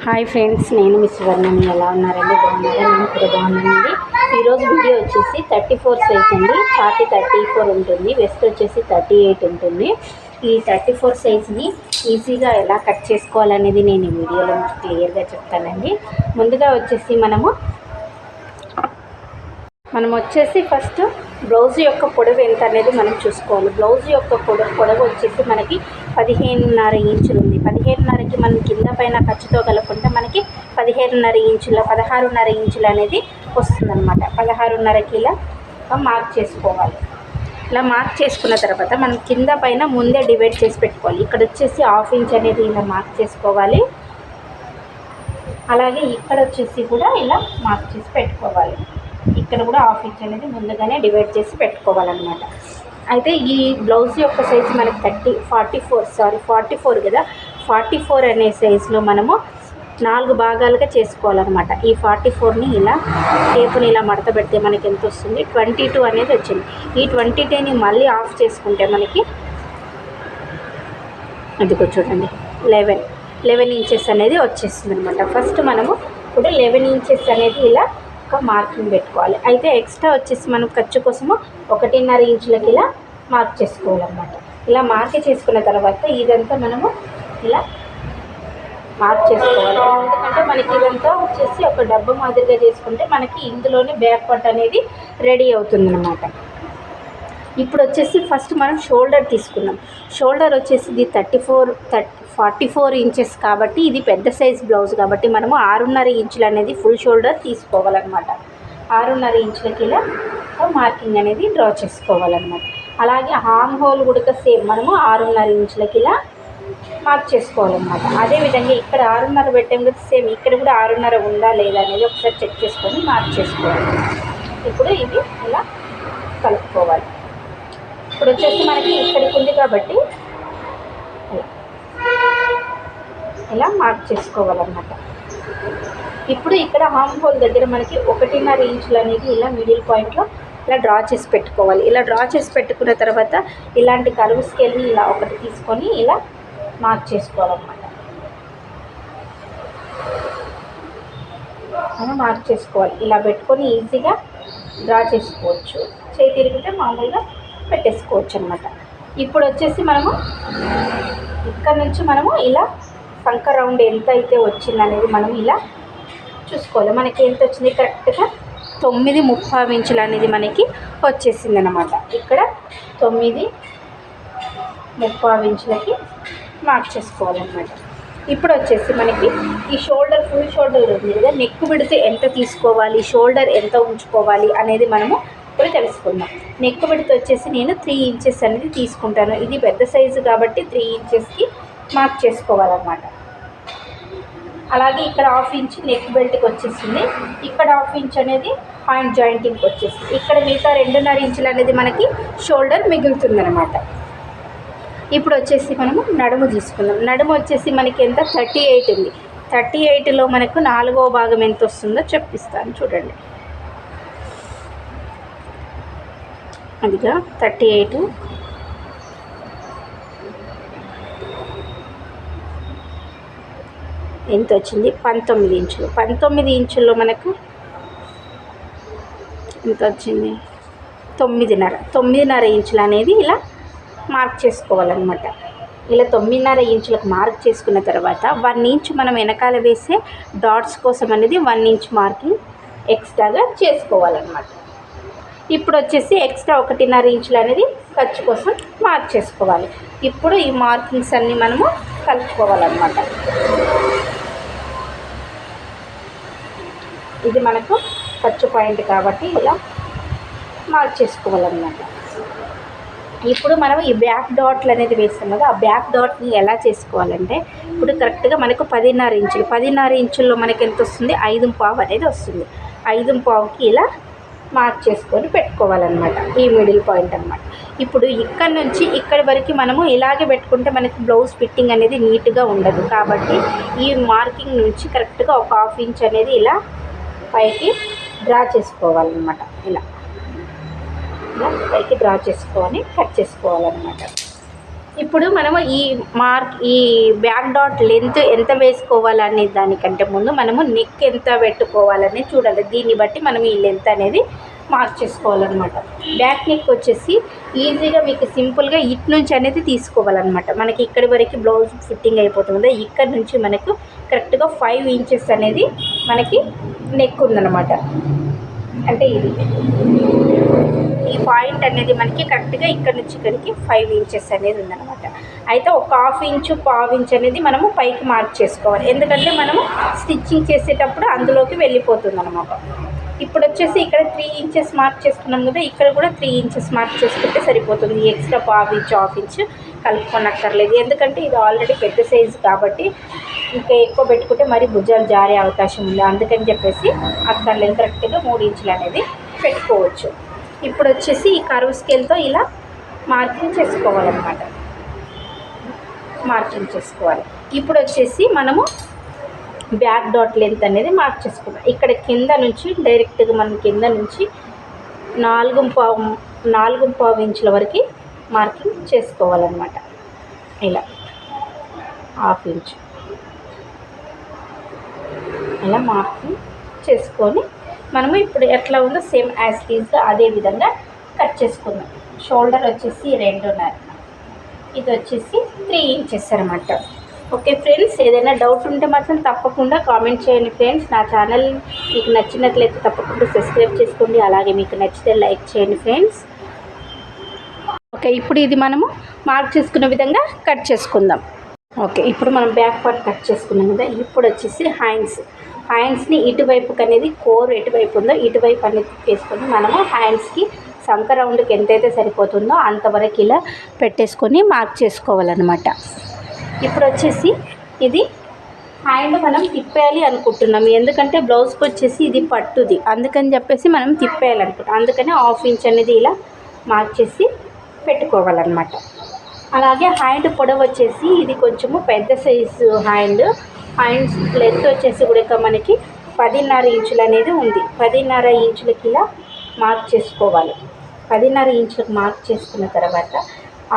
Hi friends, నేను miss వర్ణని. ఎలా ఉన్నారండి? బాగున్నారా? నేను కూడా బాగున్నానండి. ఈరోజు వీడియో వచ్చేసి 34 సైజ్ అండి. ఛాతీ 34 ఉంటుంది, వెస్ట్ వచ్చేసి 38 ఉంటుంది. ఈ 34 సైజ్ని ఈజీగా ఎలా కట్ చేసుకోవాలనేది నేను ఈ వీడియోలో క్లియర్గా చెప్తానండి. ముందుగా వచ్చేసి మనం వచ్చేసి ఫస్ట్ బ్లౌజ్ యొక్క పొడవు ఎంత అనేది మనం చూసుకోవాలి. బ్లౌజ్ యొక్క పొడవు వచ్చేసి మనకి 15.5 ఇంచులు ఉంది. 15.5కి మనం కింద పైన ఖర్చుతో కలుపుకుంటే మనకి 15.5 ఇంచుల 16.5 ఇంచులు అనేది వస్తుందన్నమాట. 16.5కి ఇలా మార్క్ చేసుకోవాలి. ఇలా మార్క్ చేసుకున్న తర్వాత మనం కింద పైన ముందే డివైడ్ చేసి పెట్టుకోవాలి. ఇక్కడ వచ్చేసి 1/2 ఇంచ్ అనేది ఇలా మార్క్ చేసుకోవాలి. అలాగే ఇక్కడ వచ్చేసి కూడా ఇలా మార్క్ చేసి పెట్టుకోవాలి. ఇక్కడ కూడా 1/2 ఇంచ్ అనేది ముందుగానే డివైడ్ చేసి పెట్టుకోవాలన్నమాట. అయితే ఈ బ్లౌజ్ యొక్క సైజు మనకి 44 కదా. 44 అనే సైజులో మనము 4 భాగాలుగా చేసుకోవాలన్నమాట. ఈ 44ని ఇలా టేపుని ఇలా మడత పెడితే మనకి ఎంత వస్తుంది? 22 అనేది వచ్చింది. ఈ 22ని మళ్ళీ ఆఫ్ చేసుకుంటే మనకి అదిగో చూడండి 11 ఇంచెస్ అనేది వచ్చేస్తుంది అనమాట. ఫస్ట్ మనము ఇప్పుడు 11 ఇంచెస్ అనేది ఇలా ఒక మార్కింగ్ పెట్టుకోవాలి. అయితే ఎక్స్ట్రా వచ్చేసి మనం ఖర్చు కోసము 1.5 ఇంచులకి ఇలా మార్క్ చేసుకోవాలన్నమాట. ఇలా మార్క్ చేసుకున్న తర్వాత ఇదంతా మనము ఇలా మార్క్ చేసుకోవాలి. ఎందుకంటే మనకి ఇదంతా వచ్చేసి ఒక డబ్బు మాదిరిగా చేసుకుంటే మనకి ఇందులోనే బ్యాక్ పార్ట్ అనేది రెడీ అవుతుందన్నమాట. ఇప్పుడు వచ్చేసి ఫస్ట్ మనం షోల్డర్ తీసుకున్నాం. షోల్డర్ వచ్చేసి ఇది 44 ఇంచెస్ కాబట్టి ఇది పెద్ద సైజ్ బ్లౌజ్ కాబట్టి మనము 6.5 ఇంచులు అనేది ఫుల్ షోల్డర్ తీసుకోవాలన్నమాట. 6.5 ఇంచులకి ఇలా మార్కింగ్ అనేది డ్రా చేసుకోవాలన్నమాట. అలాగే హామ్ హోల్ కూడా సేమ్ మనము 6.5 ఇంచులకి ఇలా మార్క్ చేసుకోవాలన్నమాట. అదేవిధంగా ఇక్కడ 6.5 పెట్టాం కదా, సేమ్ ఇక్కడ కూడా 6.5 ఉందా లేదా అనేది ఒకసారి చెక్ చేసుకొని మార్క్ చేసుకోవాలి. ఇప్పుడు ఇది ఇలా కలుపుకోవాలి. ఇప్పుడు వచ్చేసి మనకి ఇక్కడికి ఉంది కాబట్టి ఇలా మార్క్ చేసుకోవాలన్నమాట. ఇప్పుడు ఇక్కడ హామ్ హోల్ దగ్గర మనకి 1.5 ఇంచులు అనేది ఇలా మిడిల్ పాయింట్లో ఇలా డ్రా చేసి పెట్టుకోవాలి. ఇలా డ్రా చేసి పెట్టుకున్న తర్వాత ఇలాంటి కరువు స్కేల్ని ఇలా ఒకటి తీసుకొని ఇలా మార్క్ చేసుకోవాలన్నమాట. అలా మార్క్ చేసుకోవాలి. ఇలా పెట్టుకొని ఈజీగా డ్రా చేసుకోవచ్చు. చేయి తిరిగితే మామూలుగా పెట్టేసుకోవచ్చు అనమాట. ఇప్పుడు వచ్చేసి మనము ఇక్కడ నుంచి మనము ఇలా సంక రౌండ్ ఎంత అయితే వచ్చింది అనేది మనం ఇలా చూసుకోవాలి. మనకి ఎంత వచ్చింది? కరెక్ట్గా 9.5 ఇంచులు అనేది మనకి వచ్చేసింది అనమాట. ఇక్కడ 9.5 ఇంచులకి మార్క్ చేసుకోవాలన్నమాట. ఇప్పుడు వచ్చేసి మనకి ఈ షోల్డర్ ఫుల్ షోల్డర్ ఉంది కదా, నెక్ విడితే ఎంత తీసుకోవాలి, షోల్డర్ ఎంత ఉంచుకోవాలి అనేది మనము ఇప్పుడు తెలుసుకుందాం. నెక్ విడత వచ్చేసి నేను 3 ఇంచెస్ అనేది తీసుకుంటాను. ఇది పెద్ద సైజు కాబట్టి 3 ఇంచెస్కి మార్క్ చేసుకోవాలన్నమాట. అలాగే ఇక్కడ 1/2 ఇంచ్ నెక్ బెల్ట్కి వచ్చేసింది. ఇక్కడ 1/2 ఇంచ్ అనేది పాయింట్ జాయింటింగ్కి వచ్చేసింది. ఇక్కడ మిగతా 2.5 ఇంచులు అనేది మనకి షోల్డర్ మిగులుతుందన్నమాట. ఇప్పుడు వచ్చేసి మనము నడుము తీసుకుందాం. నడుము వచ్చేసి మనకి ఎంత? 38 ఉంది. 38లో మనకు 4వ భాగం ఎంత వస్తుందో చెప్పిస్తాను చూడండి. అదిగా 38 ఎంత వచ్చింది? 19 ఇంచులు. 19 ఇంచుల్లో మనకు ఎంత వచ్చింది? 9.5 ఇంచులు అనేది ఇలా మార్క్ చేసుకోవాలన్నమాట. ఇలా 9.5 ఇంచులకు మార్క్ చేసుకున్న తర్వాత 1 ఇంచ్ మనం వెనకాల వేసే డాట్స్ కోసం అనేది 1 ఇంచ్ మార్కింగ్ ఎక్స్ట్రాగా చేసుకోవాలన్నమాట. ఇప్పుడు వచ్చేసి ఎక్స్ట్రా 1.5 ఇంచులు అనేది ఖర్చు కోసం మార్క్ చేసుకోవాలి. ఇప్పుడు ఈ మార్కింగ్స్ అన్నీ మనము కలుపుకోవాలన్నమాట. ఇది మనకు ఖర్చు పాయింట్ కాబట్టి ఇలా మార్క్ చేసుకోవాలన్నమాట. ఇప్పుడు మనం ఈ బ్యాక్ డాట్లు అనేది వేస్తాం కదా, ఆ బ్యాక్ డాట్ని ఎలా చేసుకోవాలంటే ఇప్పుడు కరెక్ట్గా మనకు 10.5 ఇంచుల్లో మనకి ఎంత వస్తుంది? 5.5 అనేది వస్తుంది. 5.5కి ఇలా మార్క్ చేసుకొని పెట్టుకోవాలన్నమాట. ఈ మిడిల్ పాయింట్ అన్నమాట. ఇప్పుడు ఇక్కడ నుంచి ఇక్కడి వరకు మనము ఇలాగే పెట్టుకుంటే మనకి బ్లౌజ్ ఫిట్టింగ్ అనేది నీట్గా ఉండదు. కాబట్టి ఈ మార్కింగ్ నుంచి కరెక్ట్గా ఒక 1/2 ఇంచ్ అనేది ఇలా పైకి డ్రా చేసుకోవాలన్నమాట. ఇలా పైకి డ్రా చేసుకొని కట్ చేసుకోవాలన్నమాట. ఇప్పుడు మనము ఈ బ్యాక్ డాట్ లెంత్ ఎంత వేసుకోవాలనే దానికంటే ముందు మనము నెక్ ఎంత పెట్టుకోవాలని చూడాలి. దీన్ని బట్టి మనం ఈ లెంత్ అనేది మార్క్ చేసుకోవాలన్నమాట. బ్యాక్ నెక్ వచ్చేసి ఈజీగా మీకు సింపుల్గా ఇటు నుంచి అనేది తీసుకోవాలన్నమాట. మనకి ఇక్కడి వరకు బ్లౌజ్ ఫిట్టింగ్ అయిపోతుంది. ఇక్కడ నుంచి మనకు కరెక్ట్గా 5 ఇంచెస్ అనేది మనకి నెక్ ఉందన్నమాట. అంటే ఇది ఈ పాయింట్ అనేది మనకి కరెక్ట్గా ఇక్కడ నుంచి ఇక్కడికి 5 ఇంచెస్ అనేది ఉందన్నమాట. అయితే ఒక 1/2 ఇంచు పావు ఇంచ్ అనేది మనము పైకి మార్క్ చేసుకోవాలి. ఎందుకంటే మనము స్టిచ్చింగ్ చేసేటప్పుడు అందులోకి వెళ్ళిపోతుంది అనమాట. ఇప్పుడు వచ్చేసి ఇక్కడ 3 ఇంచెస్ మార్క్ చేసుకున్నాం కదా, ఇక్కడ కూడా 3 ఇంచెస్ మార్క్ చేసుకుంటే సరిపోతుంది. ఎక్స్ట్రా పావు ఇంచు 1/2 ఇంచు కలుపుకొనక్కర్లేదు. ఎందుకంటే ఇది ఆల్రెడీ పెద్ద సైజు కాబట్టి ఇంకా ఎక్కువ పెట్టుకుంటే మరి భుజాలు జారే అవకాశం ఉంది. అందుకని చెప్పేసి అక్కర్లేదు, కరెక్ట్గా 3 ఇంచులు అనేది పెట్టుకోవచ్చు. ఇప్పుడు వచ్చేసి ఈ కర్వ్ స్కేల్తో ఇలా మార్కింగ్ చేసుకోవాలన్నమాట. మార్కింగ్ చేసుకోవాలి. ఇప్పుడు వచ్చేసి మనము బ్యాక్ డాట్ లెంత్ అనేది మార్క్ చేసుకుందాం. ఇక్కడ కింద నుంచి డైరెక్ట్గా మనం కింద నుంచి 4.5 ఇంచుల వరకు మార్కింగ్ చేసుకోవాలన్నమాట. ఇలా 1/2 ఇంచు ఇలా మార్కింగ్ చేసుకొని మనము ఇప్పుడు ఎట్లా ఉందో సేమ్ యాజ్ టీజ్గా అదే విధంగా కట్ చేసుకుందాం. షోల్డర్ వచ్చేసి 2.5, ఇది వచ్చేసి 3 ఇంచెస్ అనమాట. ఓకే ఫ్రెండ్స్, ఏదైనా డౌట్ ఉంటే మాత్రం తప్పకుండా కామెంట్ చేయండి ఫ్రెండ్స్. నా ఛానల్ మీకు నచ్చినట్లయితే తప్పకుండా సబ్స్క్రైబ్ చేసుకోండి. అలాగే మీకు నచ్చితే లైక్ చేయండి ఫ్రెండ్స్. ఓకే, ఇప్పుడు ఇది మనము మార్క్ చేసుకున్న విధంగా కట్ చేసుకుందాం. ఓకే, ఇప్పుడు మనం బ్యాక్ పార్ట్ కట్ చేసుకున్నాం కదా. ఇప్పుడు వచ్చేసి హ్యాండ్స్ని ఇటువైపుకి అనేది కోర్ ఎటువైపు ఉందో ఇటువైపు అనేది వేసుకొని మనము హ్యాండ్స్కి సంక రౌండ్కి ఎంతైతే సరిపోతుందో అంతవరకు ఇలా పెట్టేసుకొని మార్క్ చేసుకోవాలన్నమాట. ఇప్పుడు వచ్చేసి ఇది హ్యాండ్ మనం తిప్పేయాలి అనుకుంటున్నాం. ఎందుకంటే బ్లౌజ్కి వచ్చేసి ఇది పట్టుది, అందుకని చెప్పేసి మనం తిప్పేయాలనుకుంటాం. అందుకని 1/2 ఇంచ్ అనేది ఇలా మార్క్ చేసి పెట్టుకోవాలన్నమాట. అలాగే హ్యాండ్ పొడవు వచ్చేసి ఇది కొంచెము పెద్ద సైజు హ్యాండ్స్ లెంత్ వచ్చేసి కూడా మనకి 10.5 ఇంచులు అనేది ఉంది. 10.5 ఇంచులకి ఇలా మార్క్ చేసుకోవాలి. 10.5 ఇంచులకు మార్క్ చేసుకున్న తర్వాత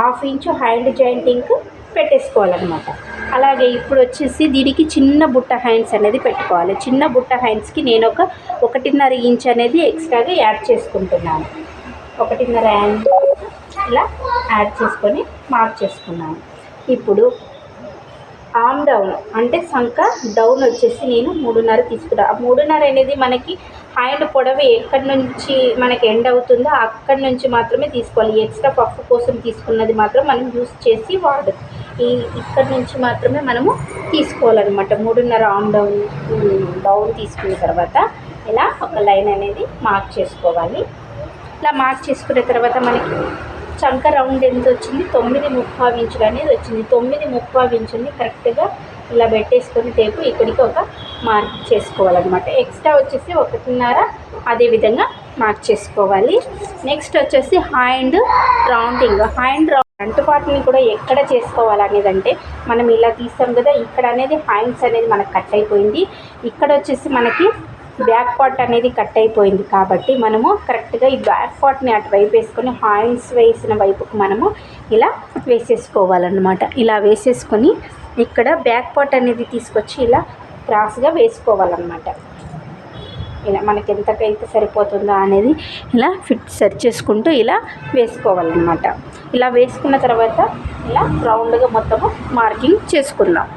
1/2 ఇంచు హ్యాండ్ జాయింటింగ్ పెట్టేసుకోవాలన్నమాట. అలాగే ఇప్పుడు వచ్చేసి దీనికి చిన్న బుట్ట హ్యాండ్స్ అనేది పెట్టుకోవాలి. చిన్న బుట్ట హ్యాండ్స్కి నేను ఒక 1.5 ఇంచ్ అనేది ఎక్స్ట్రాగా యాడ్ చేసుకుంటున్నాను. 1.5 హ్యాండ్ ఇలా యాడ్ చేసుకొని మార్క్ చేసుకున్నాను. ఇప్పుడు ఆర్మ్ డౌన్ అంటే సంక డౌన్ వచ్చేసి నేను 3.5 తీసుకున్నాను. 3.5 అనేది మనకి హ్యాండ్ పొడవు ఎక్కడి నుంచి మనకి ఎండ్ అవుతుందో అక్కడి నుంచి మాత్రమే తీసుకోవాలి. ఎక్స్ట్రా పఫ్ కోసం తీసుకున్నది మాత్రం మనం యూస్ చేసి ఇక్కడి నుంచి మాత్రమే మనము తీసుకోవాలన్నమాట. 3.5 ఆర్మ్ డౌన్ తీసుకున్న తర్వాత ఇలా ఒక లైన్ అనేది మార్క్ చేసుకోవాలి. ఇలా మార్క్ చేసుకున్న తర్వాత మనకి చంక రౌండ్ ఎంత వచ్చింది, 9.5 ఇంచులు అనేది వచ్చింది. 9.5 ఇంచుని కరెక్ట్గా ఇలా పెట్టేసుకొని టేపు ఇక్కడికి ఒక మార్క్ చేసుకోవాలన్నమాట. ఎక్స్ట్రా వచ్చేసి 1.5 అదే విధంగా మార్క్ చేసుకోవాలి. నెక్స్ట్ వచ్చేసి హ్యాండ్ రౌండింగ్. ఫ్రంట్ పార్ట్ని కూడా ఎక్కడ చేసుకోవాలనేదంటే మనం ఇలా తీస్తాం కదా, ఇక్కడ అనేది హ్యాండ్స్ అనేది మనకు కట్ అయిపోయింది. ఇక్కడ వచ్చేసి మనకి బ్యాక్ పార్ట్ అనేది కట్ అయిపోయింది కాబట్టి మనము కరెక్ట్గా ఈ బ్యాక్ పార్ట్ని అటువైపు వేసుకొని హ్యాండ్స్ వేసిన వైపుకు మనము ఇలా వేసేసుకోవాలన్నమాట. ఇలా వేసేసుకొని ఇక్కడ బ్యాక్ పార్ట్ అనేది తీసుకొచ్చి ఇలా క్రాస్గా వేసుకోవాలన్నమాట. ఇలా మనకి ఎంతకైతే సరిపోతుందో అనేది ఇలా సెట్ చేసుకుంటూ ఇలా వేసుకోవాలన్నమాట. ఇలా వేసుకున్న తర్వాత ఇలా రౌండ్గా మొత్తము మార్కింగ్ చేసుకుందాం.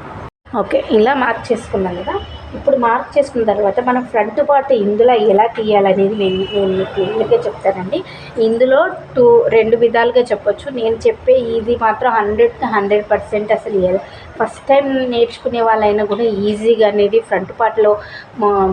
ఓకే, ఇలా మార్క్ చేసుకున్నాం కదా. ఇప్పుడు మార్క్ చేసుకున్న తర్వాత మనం ఫ్రంట్ పార్ట్ ఇందులో ఎలా తీయాలనేది నేను మీకు క్లియర్గా చెప్తానండి. ఇందులో 2 విధాలుగా చెప్పొచ్చు. నేను చెప్పే ఇది మాత్రం 100% అసలు ఫస్ట్ టైం నేర్చుకునే వాళ్ళైనా కూడా ఈజీగా అనేది ఫ్రంట్ పార్ట్లో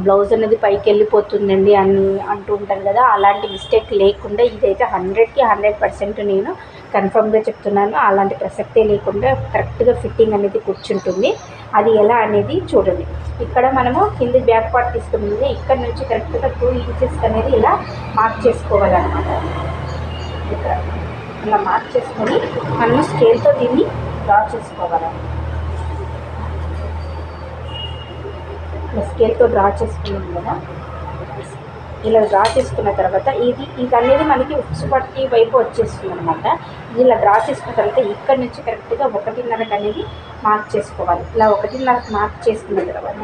బ్లౌజ్ అనేది పైకి వెళ్ళిపోతుందండి అని అంటూ ఉంటారు కదా, అలాంటి మిస్టేక్ లేకుండా ఇదైతే 100కి 100% నేను కన్ఫర్మ్గా చెప్తున్నాను. అలాంటి ప్రసక్తే లేకుండా కరెక్ట్గా ఫిట్టింగ్ అనేది కూర్చుంటుంది. అది ఎలా అనేది చూడండి. ఇక్కడ మనము కింద బ్యాక్ పార్ట్ తీసుకున్నది ఇక్కడ నుంచి కరెక్ట్గా 2 ఇంచెస్ అనేది ఇలా మార్క్ చేసుకోవాలన్నమాట. ఇక్కడ ఇలా మార్క్ చేసుకొని మనము స్కేల్తో దీన్ని డ్రా చేసుకోవాలి. స్కేల్తో డ్రా చేసుకున్నాం కదా, ఇలా డ్రా చేసుకున్న తర్వాత ఇది అనేది మనకి ఉక్సు పట్టి వైపు వచ్చేస్తుంది అనమాట. ఇలా డ్రా చేసుకున్న తర్వాత ఇక్కడ నుంచి కరెక్ట్గా 1.5 అనేది మార్క్ చేసుకోవాలి. ఇలా 1.5 మార్క్ చేసుకున్న తర్వాత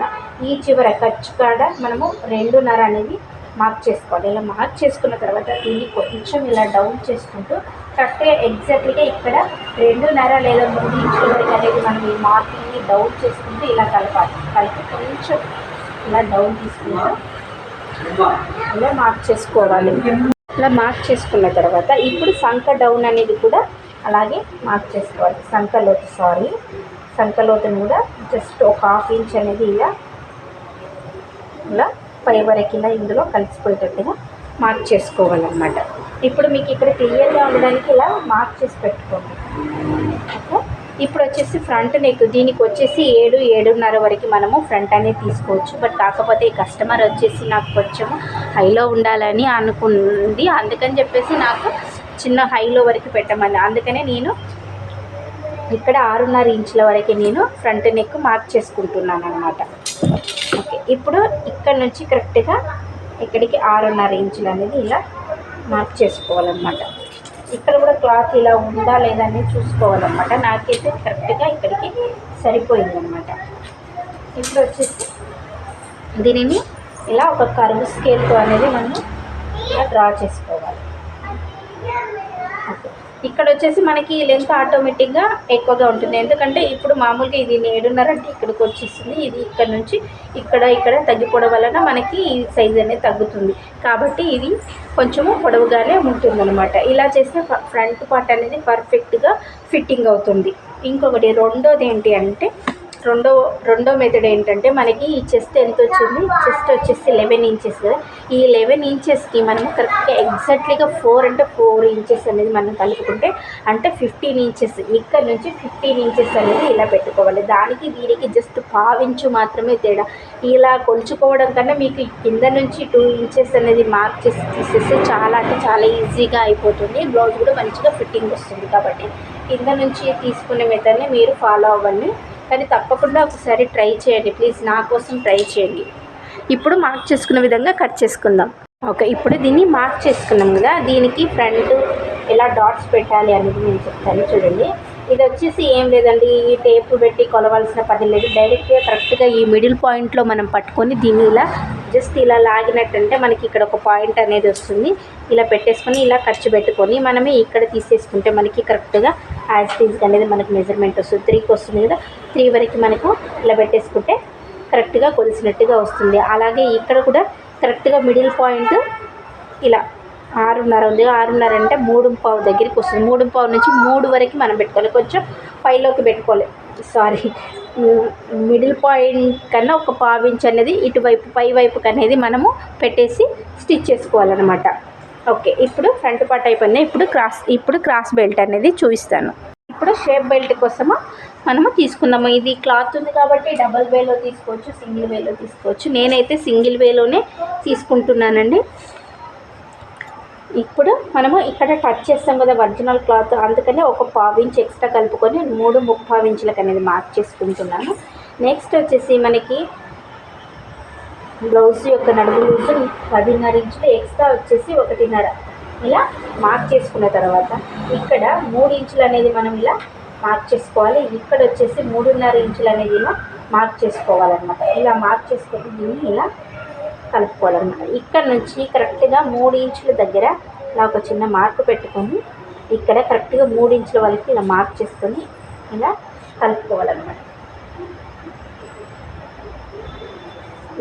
ఈ చివర ఖర్చు కాడ మనము 2.5 అనేది మార్క్ చేసుకోవాలి. ఇలా మార్క్ చేసుకున్న తర్వాత దీన్ని కొంచెం ఇలా డౌన్ చేసుకుంటూ కరెక్ట్గా ఎగ్జాక్ట్గా ఇక్కడ 2.5 లేదా 3 ఇంచుల వరకు అనేది మనం ఈ మార్కింగ్ని డౌన్ చేసుకుంటూ ఇలా కలపాలి. కలిపి కొంచెం ఇలా డౌన్ తీసుకుంటూ ఇలా మార్క్ చేసుకోవాలి. ఇలా మార్క్ చేసుకున్న తర్వాత ఇప్పుడు సంక డౌన్ అనేది కూడా అలాగే మార్క్ చేసుకోవాలి. సంక లోతును కూడా జస్ట్ ఒక 1/2 ఇంచ్ అనేది ఇలా పై వరకు ఇలా ఇందులో కలిసిపోయేటట్టుగా మార్క్ చేసుకోవాలన్నమాట. ఇప్పుడు మీకు ఇక్కడ క్లియర్గా ఉండడానికి ఇలా మార్క్ చేసి పెట్టుకోండి. ఓకే, ఇప్పుడు వచ్చేసి ఫ్రంట్ నెక్ దీనికి వచ్చేసి 7-7.5 వరకు మనము ఫ్రంట్ అనేది తీసుకోవచ్చు. బట్ కాకపోతే ఈ కస్టమర్ వచ్చేసి నాకు కొంచెం హైలో ఉండాలని అనుకుంది, అందుకని చెప్పేసి నాకు చిన్న హైలో వరకు పెట్టమని, అందుకనే నేను ఇక్కడ 6.5 ఇంచుల వరకు నేను ఫ్రంట్ నెక్ మార్క్ చేసుకుంటున్నాను అనమాట. ఓకే, ఇప్పుడు ఇక్కడ నుంచి కరెక్ట్గా ఇక్కడికి 6.5 ఇంచులు అనేది ఇలా మార్క్ చేసుకోవాలన్నమాట. ఇక్కడ కూడా క్లాత్ ఇలా ఉందా లేదా అనేది చూసుకోవాలన్నమాట. నాకైతే కరెక్ట్గా ఇక్కడికి సరిపోయిందన్నమాట. ఇప్పుడు వచ్చేసి దీనిని ఇలా ఒక కర్వ్ స్కేల్తో అనేది మనం ఇలా డ్రా చేసుకోవాలి. ఓకే, ఇక్కడ వచ్చేసి మనకి లెంత్ ఆటోమేటిక్గా ఎక్కువగా ఉంటుంది, ఎందుకంటే ఇప్పుడు మామూలుగా ఇది 7.5 అంటే ఇక్కడికి వచ్చేస్తుంది. ఇది ఇక్కడ నుంచి ఇక్కడ తగ్గిపోవడం వలన మనకి ఈ సైజ్ అనేది తగ్గుతుంది, కాబట్టి ఇది కొంచెము పొడవుగానే ఉంటుందన్నమాట. ఇలా చేస్తే ఫ్రంట్ పార్ట్ అనేది పర్ఫెక్ట్గా ఫిట్టింగ్ అవుతుంది. ఇంకొకటి రెండోది ఏంటి అంటే రెండో మెథడ్ ఏంటంటే మనకి ఈ చెస్ట్ ఎంత వచ్చింది, చెస్ట్ వచ్చేసి 11 ఇంచెస్ కదా. ఈ 11 ఇంచెస్కి మనము కరెక్ట్గా ఎగ్జాక్ట్లీగా 4 ఇంచెస్ అనేది మనం కలుపుకుంటే అంటే 15 ఇంచెస్, ఇక్కడ నుంచి 15 ఇంచెస్ అనేది ఇలా పెట్టుకోవాలి. దీనికి జస్ట్ 1/2 ఇంచు మాత్రమే తేడా. ఇలా కొలుచుకోవడం కన్నా మీకు కింద నుంచి 2 ఇంచెస్ అనేది మార్క్ చేసి తీసేస్తే చాలా అంటే చాలా ఈజీగా అయిపోతుంది. బ్లౌజ్ కూడా మంచిగా ఫిట్టింగ్ వస్తుంది. కాబట్టి కింద నుంచి తీసుకునే మెథడ్ని మీరు ఫాలో అవ్వండి, కానీ తప్పకుండా ఒకసారి ట్రై చేయండి ప్లీజ్, నా కోసం ట్రై చేయండి. ఇప్పుడు మార్క్ చేసుకున్న విధంగా కట్ చేసుకుందాం. ఓకే, ఇప్పుడు దీన్ని మార్క్ చేసుకున్నాం కదా, దీనికి ఫ్రంట్ ఎలా డాట్స్ పెట్టాలి అనేది నేను చెప్తాను చూడండి. ఇది వచ్చేసి ఏం లేదండి, ఈ టేప్ పెట్టి కొలవాల్సిన పని లేదు. డైరెక్ట్గా కరెక్ట్గా ఈ మిడిల్ పాయింట్లో మనం పట్టుకొని దీన్ని ఇలా జస్ట్ ఇలా లాగినట్టంటే మనకి ఇక్కడ ఒక పాయింట్ అనేది వస్తుంది. ఇలా పెట్టేసుకొని ఇలా ఖర్చు పెట్టుకొని మనమే ఇక్కడ తీసేసుకుంటే మనకి కరెక్ట్గా యాజ్ టీజ్గా అనేది మనకు మెజర్మెంట్ వస్తుంది. 3కి వస్తుంది కదా, 3 వరకు మనకు ఇలా పెట్టేసుకుంటే కరెక్ట్గా కొలిసినట్టుగా వస్తుంది. అలాగే ఇక్కడ కూడా కరెక్ట్గా మిడిల్ పాయింట్ ఇలా 6.5 ఉంది, 6.5 అంటే 3.5 దగ్గరికి వస్తుంది. 3.5 నుంచి 3 వరకు మనం పెట్టుకోవాలి, కొంచెం పైలోకి పెట్టుకోవాలి. మిడిల్ పాయింట్ కన్నా ఒక 1/2 ఇంచ్ అనేది ఇటువైపు పై వైపుకి అనేది మనము పెట్టేసి స్టిచ్ చేసుకోవాలన్నమాట. ఓకే, ఇప్పుడు ఫ్రంట్ పార్ట్ అయిపోయింది. ఇప్పుడు క్రాస్ బెల్ట్ అనేది చూపిస్తాను. ఇప్పుడు షేప్ బెల్ట్ కోసము మనము తీసుకుందాము. ఇది క్లాత్ ఉంది కాబట్టి డబల్ వేలో తీసుకోవచ్చు, సింగిల్ వేలో తీసుకోవచ్చు. నేనైతే సింగిల్ వేలోనే తీసుకుంటున్నానండి. ఇప్పుడు మనము ఇక్కడ టచ్ చేస్తాం కదా ఒరిజినల్ క్లాత్, అందుకనే ఒక 1/2 ఇంచ్ ఎక్స్ట్రా కలుపుకొని 3.5 ఇంచులకు అనేది మార్క్ చేసుకుంటున్నాను. నెక్స్ట్ వచ్చేసి మనకి బ్లౌజ్ యొక్క నడుము లూజు 10.5 ఇంచులు, ఎక్స్ట్రా వచ్చేసి 1.5 ఇలా మార్క్ చేసుకున్న తర్వాత ఇక్కడ 3 ఇంచులు అనేది మనం ఇలా మార్క్ చేసుకోవాలి. ఇక్కడ వచ్చేసి 3.5 ఇంచులు అనేది ఇలా మార్క్ చేసుకోవాలన్నమాట. ఇలా మార్క్ చేసుకొని దీన్ని ఇలా కలుపుకోవాలన్నమాట. ఇక్కడ నుంచి కరెక్ట్గా 3 ఇంచుల దగ్గర ఇలా ఒక చిన్న మార్క్ పెట్టుకొని ఇక్కడ కరెక్ట్గా 3 ఇంచుల వరకు ఇలా మార్క్ చేసుకొని ఇలా కలుపుకోవాలన్నమాట.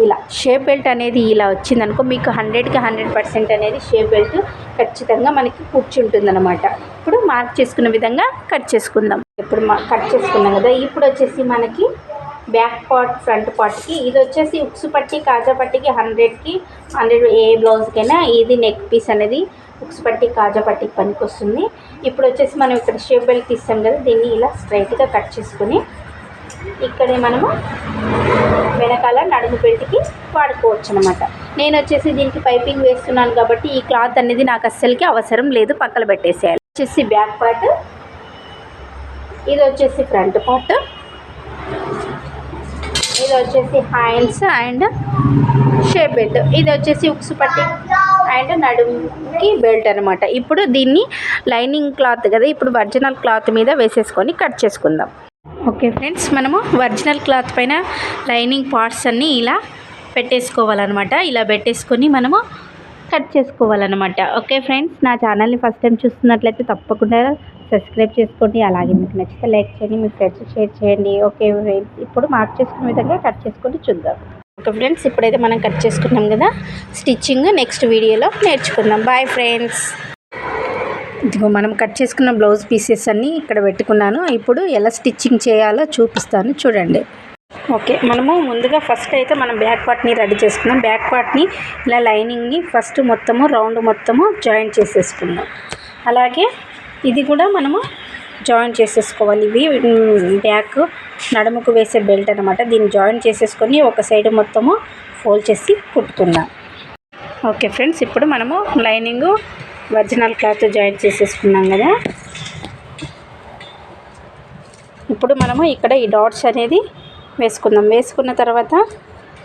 ఇలా షేప్ బెల్ట్ అనేది ఇలా వచ్చిందనుకో మీకు 100కి 100% అనేది షేప్ బెల్ట్ ఖచ్చితంగా మనకి కూర్చుంటుందన్నమాట. ఇప్పుడు మార్క్ చేసుకున్న విధంగా కట్ చేసుకుందాం. ఇప్పుడు కట్ చేసుకున్నాం కదా, ఇప్పుడు వచ్చేసి మనకి బ్యాక్ పార్ట్ ఫ్రంట్ పార్ట్కి ఇది వచ్చేసి ఉక్సు పట్టి కాజా పట్టికి 100కి 100 ఏ బ్లౌజ్కైనా ఇది నెక్ పీస్ అనేది ఉక్సు పట్టి కాజా పట్టికి పనికి వస్తుంది. ఇప్పుడు వచ్చేసి మనం ఇక్కడ షేప్ బెల్ట్ తీస్తాం కదా, దీన్ని ఇలా స్ట్రైట్గా కట్ చేసుకుని ఇక్కడే మనము వెనకాల నడుము బెల్ట్కి వాడుకోవచ్చు అనమాట. నేను వచ్చేసి దీనికి పైపింగ్ వేస్తున్నాను కాబట్టి ఈ క్లాత్ అనేది నాకు అస్సలకి అవసరం లేదు, పక్కన పెట్టేసేయాలి. వచ్చేసి బ్యాక్ పార్ట్, ఇది వచ్చేసి ఫ్రంట్ పార్ట్. ఇది వచ్చేసి హ్యాండ్స్ అండ్ షేప్ బెల్ట్, ఇది వచ్చేసి ఉక్సు పట్టి అండ్ నడుముకి బెల్ట్ అనమాట. ఇప్పుడు దీన్ని లైనింగ్ క్లాత్ కదా, ఇప్పుడు ఒరిజినల్ క్లాత్ మీద వేసేసుకొని కట్ చేసుకుందాం. ఓకే ఫ్రెండ్స్, మనము ఒరిజినల్ క్లాత్ పైన లైనింగ్ పార్ట్స్ అన్నీ ఇలా పెట్టేసుకోవాలన్నమాట. ఇలా పెట్టేసుకొని మనము కట్ చేసుకోవాలన్నమాట. ఓకే ఫ్రెండ్స్, నా ఛానల్ని ఫస్ట్ టైం చూస్తున్నట్లయితే తప్పకుండా సబ్స్క్రైబ్ చేసుకోండి. అలాగే మీకు నచ్చితే లైక్ చేయండి, మీ ఫ్రెండ్స్ షేర్ చేయండి. ఓకే ఫ్రెండ్స్, ఇప్పుడు మార్క్ చేసుకునే విధంగా కట్ చేసుకొని చూద్దాం. ఓకే ఫ్రెండ్స్, ఇప్పుడైతే మనం కట్ చేసుకున్నాం కదా, స్టిచ్చింగ్ నెక్స్ట్ వీడియోలో నేర్చుకుందాం. Bye friends. ఇదిగో మనం కట్ చేసుకున్న బ్లౌజ్ పీసెస్ అన్నీ ఇక్కడ పెట్టుకున్నాను. ఇప్పుడు ఎలా స్టిచ్చింగ్ చేయాలో చూపిస్తాను, చూడండి. ఓకే, మనము ముందుగా ఫస్ట్ అయితే మనం బ్యాక్ పార్ట్ని రెడీ చేసుకుందాం. బ్యాక్ పార్ట్ని ఇలా లైనింగ్ని ఫస్ట్ మొత్తము రౌండ్ మొత్తము జాయింట్ చేసేసుకుందాం. అలాగే ఇది కూడా మనము జాయింట్ చేసేసుకోవాలి. ఇవి బ్యాక్ నడుముకు వేసే బెల్ట్ అనమాట. దీన్ని జాయింట్ చేసేసుకొని ఒక సైడ్ మొత్తము ఫోల్డ్ చేసి కుట్టుకుందాం. ఓకే ఫ్రెండ్స్, ఇప్పుడు మనము లైనింగ్ ఒరిజినల్ క్లాత్ జాయింట్ చేసేసుకున్నాం కదా. ఇప్పుడు మనము ఇక్కడ ఈ డాట్స్ అనేది వేసుకుందాం. వేసుకున్న తర్వాత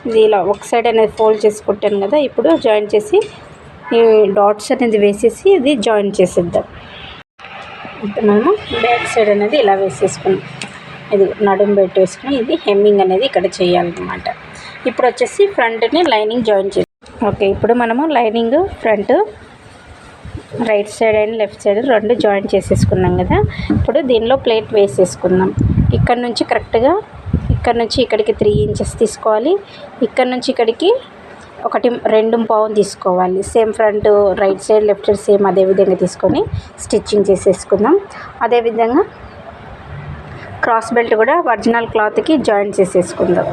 ఇది ఇలా ఒక సైడ్ అనేది ఫోల్డ్ చేసి కుట్టాను కదా, ఇప్పుడు జాయింట్ చేసి ఈ డాట్స్ అనేది వేసేసి ఇది జాయింట్ చేసేద్దాం. మనము బ్యాక్ సైడ్ అనేది ఇలా వేసేసుకున్నాం. ఇది నడుము బెల్ట్ వేసుకుని ఇది హెమ్మింగ్ అనేది ఇక్కడ చేయాలన్నమాట. ఇప్పుడు వచ్చేసి ఫ్రంట్ని లైనింగ్ జాయిన్ చేసి ఓకే, ఇప్పుడు మనము lining front right side and left side రెండు జాయింట్ చేసేసుకున్నాం కదా. ఇప్పుడు దీనిలో ప్లేట్ వేసేసుకుందాం. ఇక్కడ నుంచి కరెక్ట్గా ఇక్కడ నుంచి ఇక్కడికి 3 ఇంచెస్ తీసుకోవాలి. ఇక్కడ నుంచి ఇక్కడికి 1.25 తీసుకోవాలి. Same front right side left side same అదే విధంగా తీసుకొని స్టిచ్చింగ్ చేసేసుకుందాం. అదేవిధంగా క్రాస్ బెల్ట్ కూడా ఒరిజినల్ క్లాత్కి జాయింట్ చేసేసుకుందాం.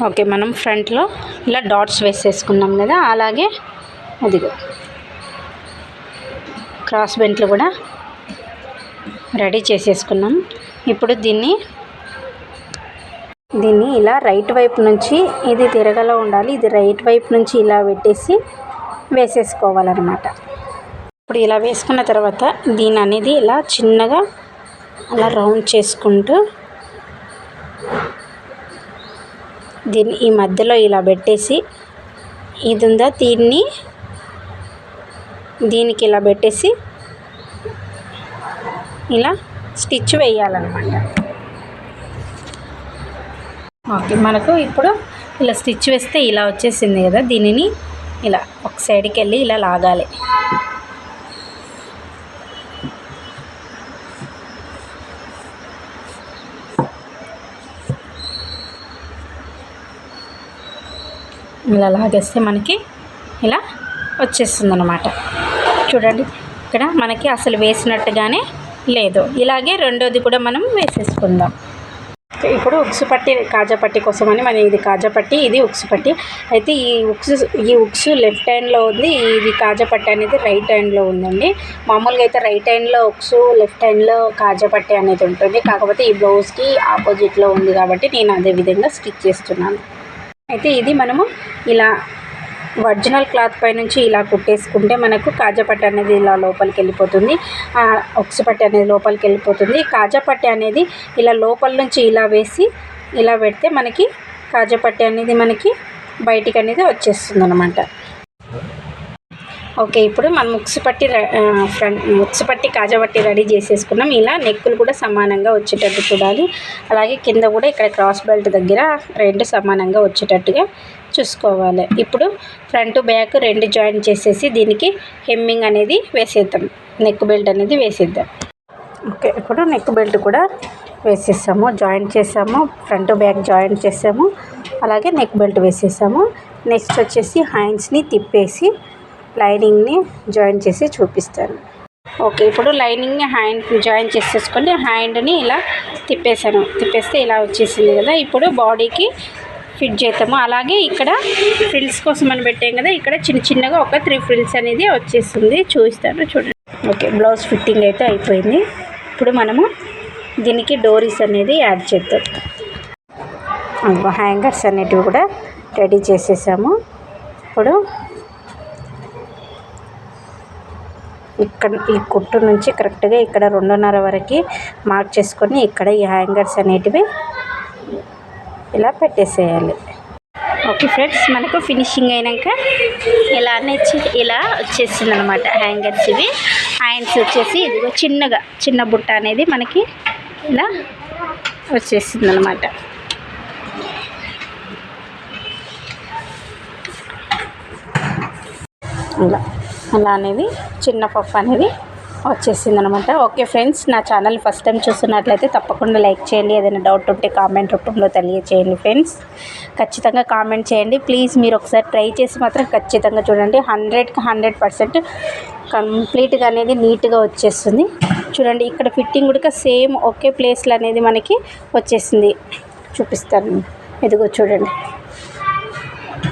ఓకే, మనం ఫ్రంట్లో ఇలా డాట్స్ వేసేసుకున్నాం కదా, అలాగే అదిగో క్రాస్ బెల్ట్లు కూడా రెడీ చేసేసుకున్నాం. ఇప్పుడు దీన్ని ఇలా రైట్ వైపు నుంచి ఇది తిరగలో ఉండాలి. ఇది రైట్ వైపు నుంచి ఇలా పెట్టేసి వేసేసుకోవాలన్నమాట. ఇప్పుడు ఇలా వేసుకున్న తర్వాత దీని అనేది ఇలా చిన్నగా అలా రౌండ్ చేసుకుంటూ దీన్ని ఈ మధ్యలో ఇలా పెట్టేసి ఇది ఉందా దీనికి ఇలా పెట్టేసి ఇలా స్టిచ్ వేయాలన్నమాట. ఓకే, మనకు ఇప్పుడు ఇలా స్టిచ్ వేస్తే ఇలా వచ్చేసింది కదా, దీనిని ఇలా ఒక సైడ్కి వెళ్ళి ఇలా లాగాలి. ఇలా లాగేస్తే మనకి ఇలా వచ్చేస్తుంది అన్నమాట. చూడండి, ఇక్కడ మనకి అసలు వేసినట్టుగానే లేదు. ఇలాగే రెండోది కూడా మనం వేసేసుకుందాం. ఇప్పుడు ఉక్సు పట్టి కాజా పట్టి కోసమని మనం ఇది కాజా పట్టి, ఇది ఉక్సు పట్టి. అయితే ఈ ఉక్సు లెఫ్ట్ హ్యాండ్లో ఉంది, ఇది కాజా పట్టి అనేది రైట్ హ్యాండ్లో ఉందండి. మామూలుగా అయితే రైట్ హ్యాండ్లో ఉక్సు, లెఫ్ట్ హ్యాండ్లో కాజా పట్టి అనేది ఉంటుంది. కాకపోతే ఈ బ్లౌజ్కి ఆపోజిట్లో ఉంది కాబట్టి నేను అదే విధంగా స్టిచ్ చేస్తున్నాను. అయితే ఇది మనము ఇలా ఒరిజినల్ క్లాత్ పై నుంచి ఇలా కుట్టేసుకుంటే మనకు కాజా పట్టి అనేది ఇలా లోపలికి వెళ్ళిపోతుంది, ఉక్సు పట్టి అనేది లోపలికి వెళ్ళిపోతుంది. కాజా పట్టి అనేది ఇలా లోపల నుంచి ఇలా వేసి ఇలా పెడితే మనకి కాజా పట్టి అనేది మనకి బయటికి అనేది వచ్చేస్తుంది అన్నమాట. ఓకే, ఇప్పుడు మనం ఉక్సు పట్టి కాజా పట్టి రెడీ చేసేసుకున్నాం. ఇలా నెక్కులు కూడా సమానంగా వచ్చేటట్టు చూడాలి. అలాగే కింద కూడా ఇక్కడ క్రాస్ బెల్ట్ దగ్గర రెండు సమానంగా వచ్చేటట్టుగా చూసుకోవాలి. ఇప్పుడు ఫ్రంట్ బ్యాక్ రెండు జాయిన్ చేసేసి దీనికి హెమ్మింగ్ అనేది వేసేద్దాం, నెక్ బెల్ట్ అనేది వేసేద్దాం. ఓకే, ఇప్పుడు నెక్ బెల్ట్ కూడా వేసేసాము, జాయింట్ చేసాము, ఫ్రంట్ బ్యాక్ జాయింట్ చేసాము, అలాగే నెక్ బెల్ట్ వేసేసాము. నెక్స్ట్ వచ్చేసి హ్యాండ్స్ని తిప్పేసి లైనింగ్ని జాయిన్ చేసి చూపిస్తాను. ఓకే, ఇప్పుడు లైనింగ్ని హ్యాండ్ జాయిన్ చేసేసుకొని హ్యాండ్ని ఇలా తిప్పేస్తే ఇలా వచ్చేసింది కదా. ఇప్పుడు బాడీకి ఫిట్ చేద్దాము. అలాగే ఇక్కడ ఫ్రిల్స్ కోసం అని పెట్టాం కదా, ఇక్కడ చిన్నగా ఒక 3 ఫ్రిల్స్ అనేది వచ్చేస్తుంది, చూపిస్తాను చూడండి. ఓకే, బ్లౌజ్ ఫిట్టింగ్ అయితే అయిపోయింది. ఇప్పుడు మనము దీనికి డోరీస్ అనేది యాడ్ చేద్దాం. హ్యాంగర్స్ అనేటివి కూడా రెడీ చేసేసాము. ఇప్పుడు ఇక్కడ ఈ కుట్టు నుంచి కరెక్ట్గా ఇక్కడ 2.5 వరకు మార్క్ చేసుకొని ఇక్కడ ఈ హ్యాంగర్స్ అనేటివి ఇలా పెట్టేసేయాలి. ఓకే ఫ్రెండ్స్, మనకు ఫినిషింగ్ అయినాక ఇలా వచ్చేసింది అనమాట. హ్యాంగర్స్ ఇవి. హ్యాండ్స్ వచ్చేసి ఇదిగో చిన్న బుట్ట అనేది మనకి ఇలా వచ్చేసింది అనమాట. అలా అనేది చిన్న పప్పు అనేది వచ్చేసింది అనమాట. ఓకే ఫ్రెండ్స్, నా ఛానల్ ఫస్ట్ టైం చూస్తున్నట్లయితే తప్పకుండా లైక్ చేయండి. ఏదైనా డౌట్ ఉంటే కామెంట్ రూపంలో తెలియచేయండి ఫ్రెండ్స్. ఖచ్చితంగా కామెంట్ చేయండి ప్లీజ్. మీరు ఒకసారి ట్రై చేసి మాత్రం ఖచ్చితంగా చూడండి. 100కి 100% కంప్లీట్గా అనేది నీట్గా వచ్చేస్తుంది. చూడండి, ఇక్కడ ఫిట్టింగ్ కూడా సేమ్ ఒకే ప్లేస్లో అనేది మనకి వచ్చేసింది. చూపిస్తాను, ఇదిగో చూడండి.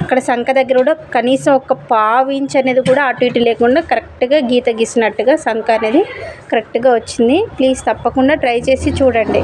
ఇక్కడ సంఖ దగ్గర కూడా కనీసం ఒక ½ ఇంచ్ అనేది కూడా అటు ఇటు లేకుండా కరెక్ట్గా గీత గీసినట్టుగా సంఖ అనేది కరెక్ట్గా వచ్చింది. ప్లీజ్ తప్పకుండా ట్రై చేసి చూడండి.